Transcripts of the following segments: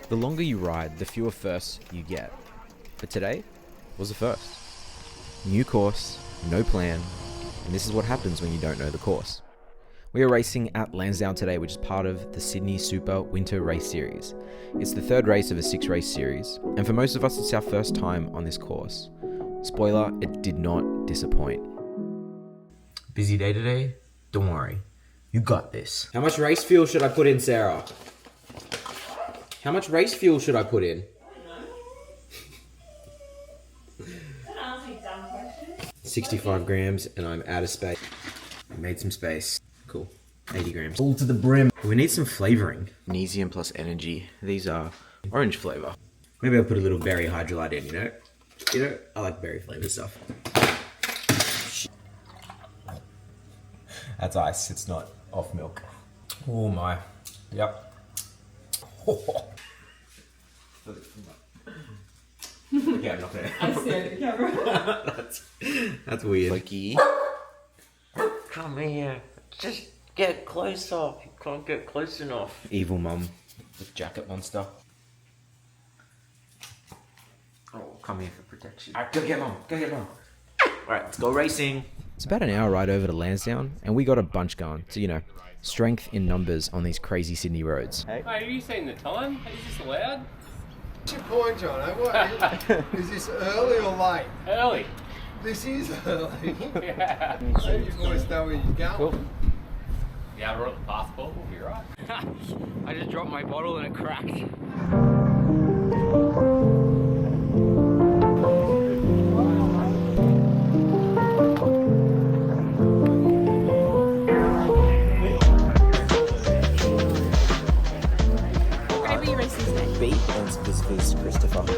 The longer you ride, the fewer firsts you get. But today was the first. New course, no plan, and this is what happens when you don't know the course. We are racing at Lansdowne today, which is part of the Sydney Super Winter Race Series. It's the third race of a 6-race series, and for most of us it's our first time on this course. Spoiler, it did not disappoint. Busy day today? Don't worry, you got this. How much race fuel should I put in, Sarah? How much race fuel should I put in? 65 grams and I'm out of space. I made some space. Cool. 80 grams. Full to the brim. We need some flavoring. Magnesium plus energy. These are orange flavor. Maybe I'll put a little berry hydrolyte in, you know? I like berry flavor stuff. That's ice. It's not off milk. Oh my. Yep. Okay, I'm not gonna. I stared at the camera. That's weird. Lucky. Come here. Just get closer. You can't get close enough. Evil mum with jacket monster. Oh, come here for protection. Alright, go get mum. Go get mum. Alright, let's go racing. It's about an hour ride over to Lansdowne, and we got a bunch going. So, you know, strength in numbers on these crazy Sydney roads. Hey, have you seen the time? Is this allowed? What's your point, John? What, is this early or late? Early. This is early. Yeah. So you boys know where you're going. Cool. Yeah, I brought the passport. We'll be right. I just dropped my bottle and it cracked. Beat and cvisvis Christopher. Oh,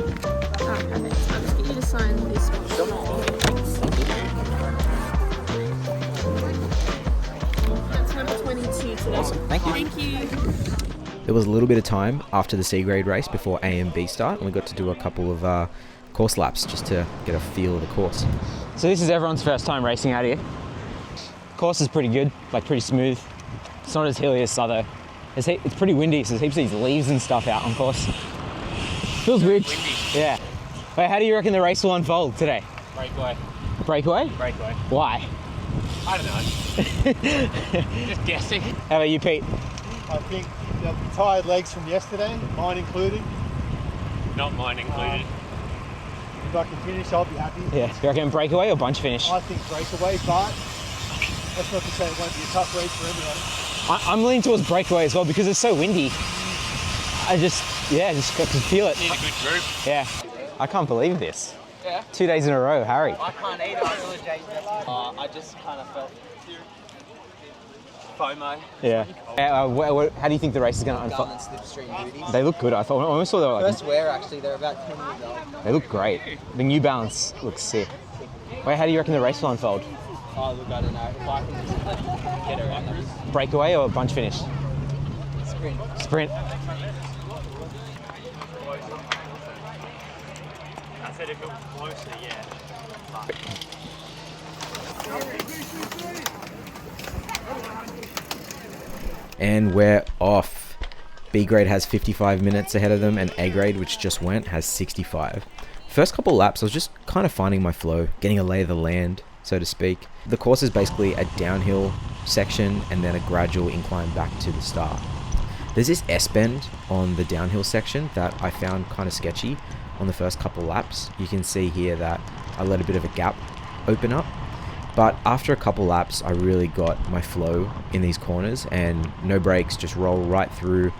perfect. I'll just get you to sign this one. That's number 22 today. Awesome, thank you. Thank you. There was a little bit of time after the C grade race before A and B start, and we got to do a couple of course laps just to get a feel of the course. So this is everyone's first time racing out here. Course is pretty good, like pretty smooth. It's not as hilly as other. It's pretty windy, so there's heaps of these leaves and stuff out on course. Feels weird. Windy. Yeah. Wait, how do you reckon the race will unfold today? Breakaway. Breakaway? Breakaway. Why? I don't know. Just guessing. How about you, Pete? I think the tired legs from yesterday, mine included. Not mine included. If I can finish, I'll be happy. Yeah. You reckon breakaway or bunch finish? I think breakaway, but that's not to say it won't be a tough race for everyone. I'm leaning towards breakaway as well because it's so windy. I just got to feel it. Need a good group. Yeah. I can't believe this. Yeah. 2 days in a row, Harry. I can't either. I just kind of felt FOMO. Yeah. How do you think the race is going to unfold? Garmin slipstream booties. They look good. I almost saw they were like. First wear actually, they're about 10 years old. They look great. The New Balance looks sick. Wait, how do you reckon the race will unfold? Oh look, I don't know. If I can just get around them. Breakaway or bunch finish? Sprint. Sprint. I said if it was closer, yeah. And we're off. B grade has 55 minutes ahead of them, and A grade, which just went, has 65. First couple laps, I was just kind of finding my flow, getting a lay of the land, so to speak. The course is basically a downhill section and then a gradual incline back to the start. There's this S-bend on the downhill section that I found kind of sketchy on the first couple laps. You can see here that I let a bit of a gap open up, but after a couple laps I really got my flow in these corners and no brakes, just roll right through,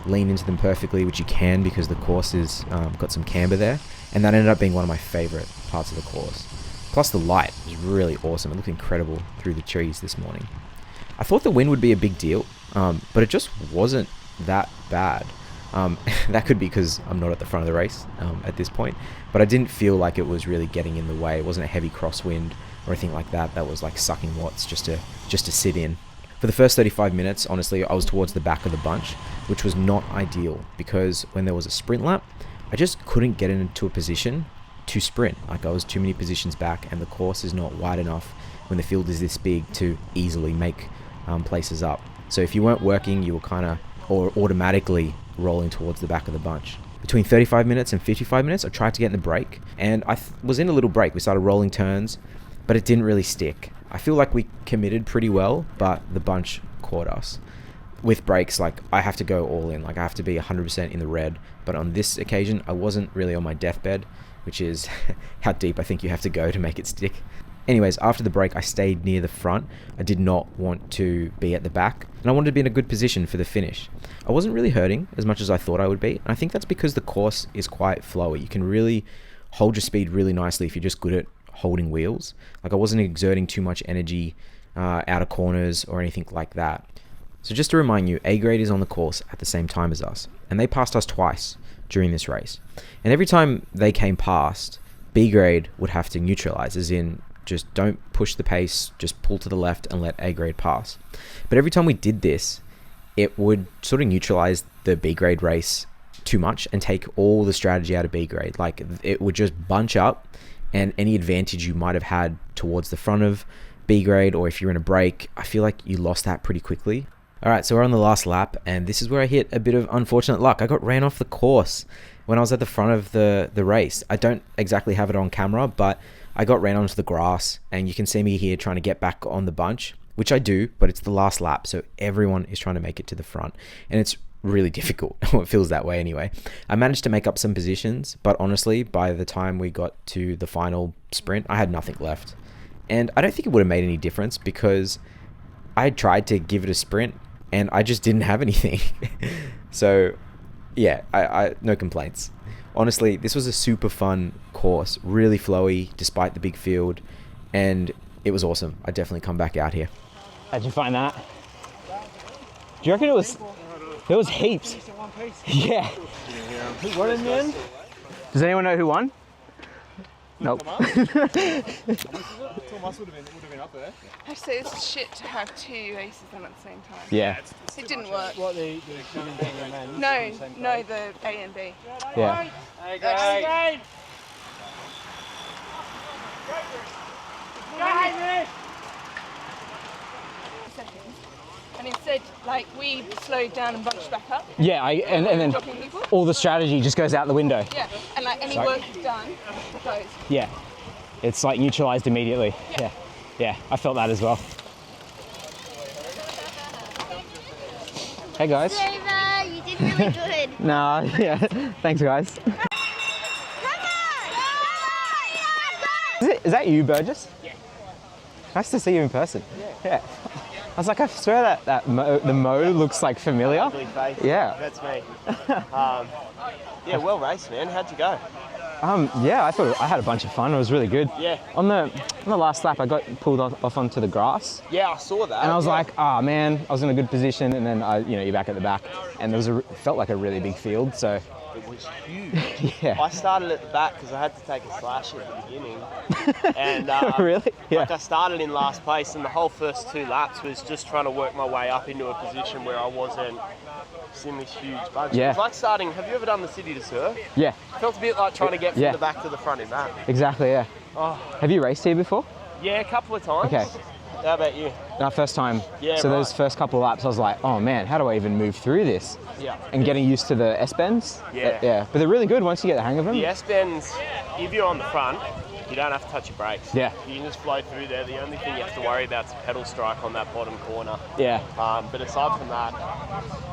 lean into them perfectly, which you can because the course is got some camber there, and that ended up being one of my favorite parts of the course. Plus the light is really awesome. It looked incredible through the trees this morning. I thought the wind would be a big deal, but it just wasn't that bad. That could be because I'm not at the front of the race at this point, but I didn't feel like it was really getting in the way. It wasn't a heavy crosswind or anything like that. That was like sucking watts just to sit in. For the first 35 minutes, honestly, I was towards the back of the bunch, which was not ideal because when there was a sprint lap, I just couldn't get into a position to sprint. Like I was too many positions back, and the course is not wide enough when the field is this big to easily make places up. So if you weren't working, you were kind of or automatically rolling towards the back of the bunch. Between 35 minutes and 55 minutes, I tried to get in the brake, and I was in a little break. We started rolling turns, but it didn't really stick. I feel like we committed pretty well, but the bunch caught us. With brakes, like, I have to go all in. Like, I have to be 100% in the red. But on this occasion, I wasn't really on my deathbed, which is how deep I think you have to go to make it stick. Anyways, after the break, I stayed near the front. I did not want to be at the back, and I wanted to be in a good position for the finish. I wasn't really hurting as much as I thought I would be, and I think that's because the course is quite flowy. You can really hold your speed really nicely if you're just good at holding wheels. Like, I wasn't exerting too much energy out of corners or anything like that. So just to remind you, A grade is on the course at the same time as us, and they passed us twice during this race. And every time they came past, B grade would have to neutralize, as in, just don't push the pace, just pull to the left and let A grade pass. But every time we did this, it would sort of neutralize the B grade race too much and take all the strategy out of B grade. Like, it would just bunch up, and any advantage you might have had towards the front of B grade, or if you're in a break, I feel like you lost that pretty quickly. Alright, so we're on the last lap, and this is where I hit a bit of unfortunate luck. I got ran off the course when I was at the front of the race. I don't exactly have it on camera, but I got ran onto the grass, and you can see me here trying to get back on the bunch, which I do, but it's the last lap, so everyone is trying to make it to the front, and it's really difficult. It feels that way anyway. I managed to make up some positions, but honestly, by the time we got to the final sprint, I had nothing left. And I don't think it would have made any difference, because I tried to give it a sprint, and I just didn't have anything. So yeah, I no complaints. Honestly, this was a super fun course, really flowy despite the big field, and it was awesome. I'd definitely come back out here. How'd you find that? Do you reckon it was... There was heaps. Yeah. Who won in the end? Does anyone know who won? Nope. Thomas would have been up there. I say it's shit to have two races on at the same time. Yeah. It didn't work. What, the women being the men? No, the A and B. Yeah. And instead, like, we slowed down and bunched back up. Yeah, and then Dropping people. all the strategy just goes out the window. Yeah, and like any work you've done goes. Yeah. It's like neutralized immediately. Yeah. Yeah, I felt that as well. Hey guys. You did really good. Nah, yeah. Thanks guys. Is that you, Burgess? Yeah. Nice to see you in person. Yeah. I was like, I swear that the Mo looks like familiar. Ugly face. Yeah. That's me. Yeah, well raced, man. How'd you go? Yeah, I thought I had a bunch of fun. It was really good. Yeah. On the last lap, I got pulled off onto the grass. Yeah, I saw that. And I was like, oh man, I was in a good position, and then you're back at the back, and felt like a really big field. So it was huge. Yeah. I started at the back because I had to take a slash at the beginning. And really? Yeah. Like, I started in last place, and the whole first 2 laps was just trying to work my way up into a position where I wasn't in this huge bunch. Yeah. It was like starting. Have you ever done the city to surf? Yeah. It felt a bit like trying to get from Yeah. the back to the front in that. Exactly. Yeah. Oh. Have you raced here before? Yeah, a couple of times. Okay. How about you? Our first time. Yeah, so right. those first couple of laps, I was like, oh man, how do I even move through this? Yeah. And getting used to the S-bends. Yeah. Yeah. But they're really good once you get the hang of them. The S-bends, if you're on the front, you don't have to touch your brakes. Yeah. You can just flow through there. The only thing you have to worry about is pedal strike on that bottom corner. Yeah. But aside from that,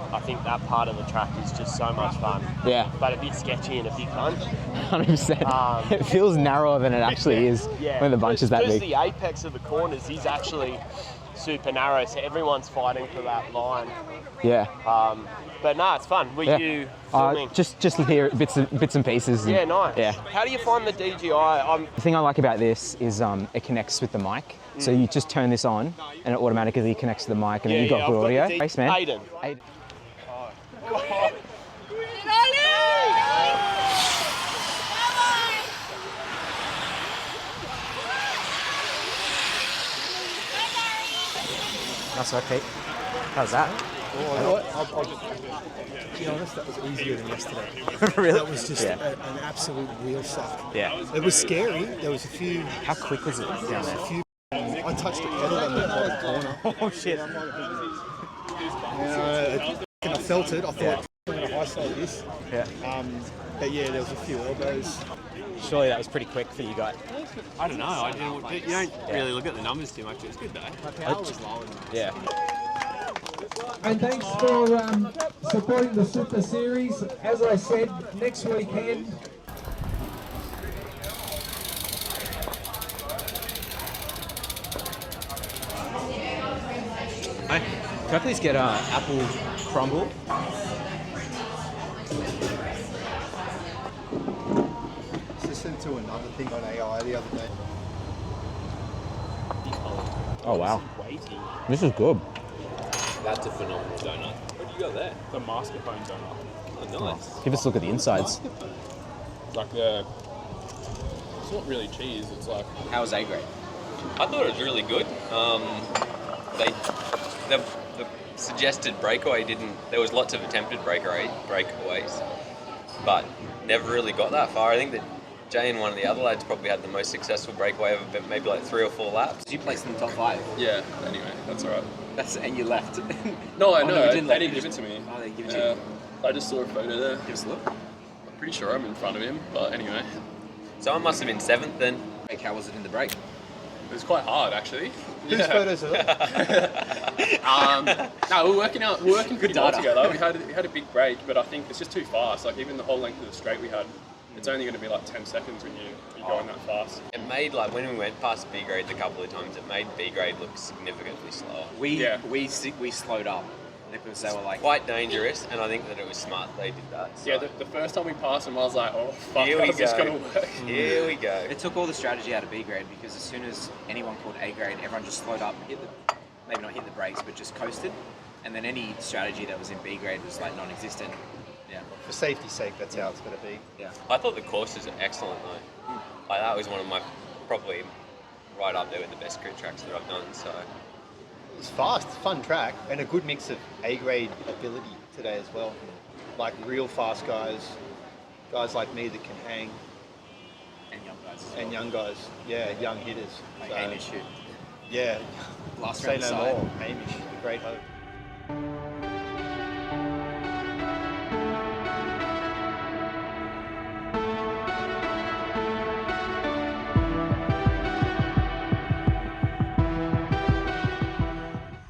I think that part of the track is just so much fun. Yeah. But a bit sketchy and a big bunch. 100%. It feels narrower than it actually is when the bunch is that big. Because the apex of the corners is actually super narrow, so everyone's fighting for that line. Yeah. But no, it's fun. Were you filming? Just hear bits and pieces. Yeah, nice. Yeah. How do you find the DJI? The thing I like about this is it connects with the mic. So you just turn this on and it automatically connects to the mic, and then you've got good audio. Thanks, man. Aiden. Nice work, Pete. How's that? To be honest, that was easier than yesterday. Really? That was just an absolute wheel suck. Yeah. It was scary. There was a few. How quick was it down there? I touched the pedal on that bottom corner. Oh shit. And I felt it. I thought I'm going to I saw this. Yeah. But yeah, there was a few elbows. Surely that was pretty quick for you guys. I don't know. I didn't. You don't really look at the numbers too much. It was good though. My power was lower than that. Yeah. And thanks for supporting the Super Series. As I said, next weekend. Hi. Can I please get apple crumble? Listened to another thing on AI the other day. Oh wow. This is good. That's a phenomenal donut. What do you got there? The mascarpone donut. Oh, nice. Give us a look at the insides. Like it's not really cheese. It's like. How was A grade? I thought it was really good. The suggested breakaway didn't. There was lots of attempted breakaways, but never really got that far. I think that Jay and one of the other lads probably had the most successful breakaway of maybe like 3 or 4 laps. Did you place in the top 5? Yeah. Anyway, that's alright. And you left. No, I Oh, know. no, you didn't They let didn't me. give it to me. Oh, they give it to you. I just saw a photo there. Give us a look. I'm pretty sure I'm in front of him, but anyway, So I must have been 7th then. How was it in the break? it was quite hard actually. Whose photos are that? No, we're working pretty well data. together. We had a big break, but I think it's just too fast. Like even the whole length of the straight we had, it's only going to be like 10 seconds when you're going that fast. It made like when we went past B grade a couple of times, it made B grade look significantly slower. We slowed up because they were like Quite dangerous, and I think that it was smart they did that. So. Yeah, the first time we passed them, I was like, oh fuck, Here we how's this go. going to work? Here we go. it took all the strategy out of B grade because as soon as anyone called A grade, everyone just slowed up, maybe not hit the brakes, but just coasted, and then any strategy that was in B grade was like non-existent. Yeah. For safety's sake, that's how it's got to be. Yeah. I thought the courses are excellent though. Like that was one of my probably right up there with the best crit tracks that I've done. So It's fast, fun track, and a good mix of A-grade ability today as well. Like real fast guys like me that can hang, And young guys. and young guys, yeah, young hitters. Like So, Hamish, who yeah, last say round no side. more. Hamish, the great hope.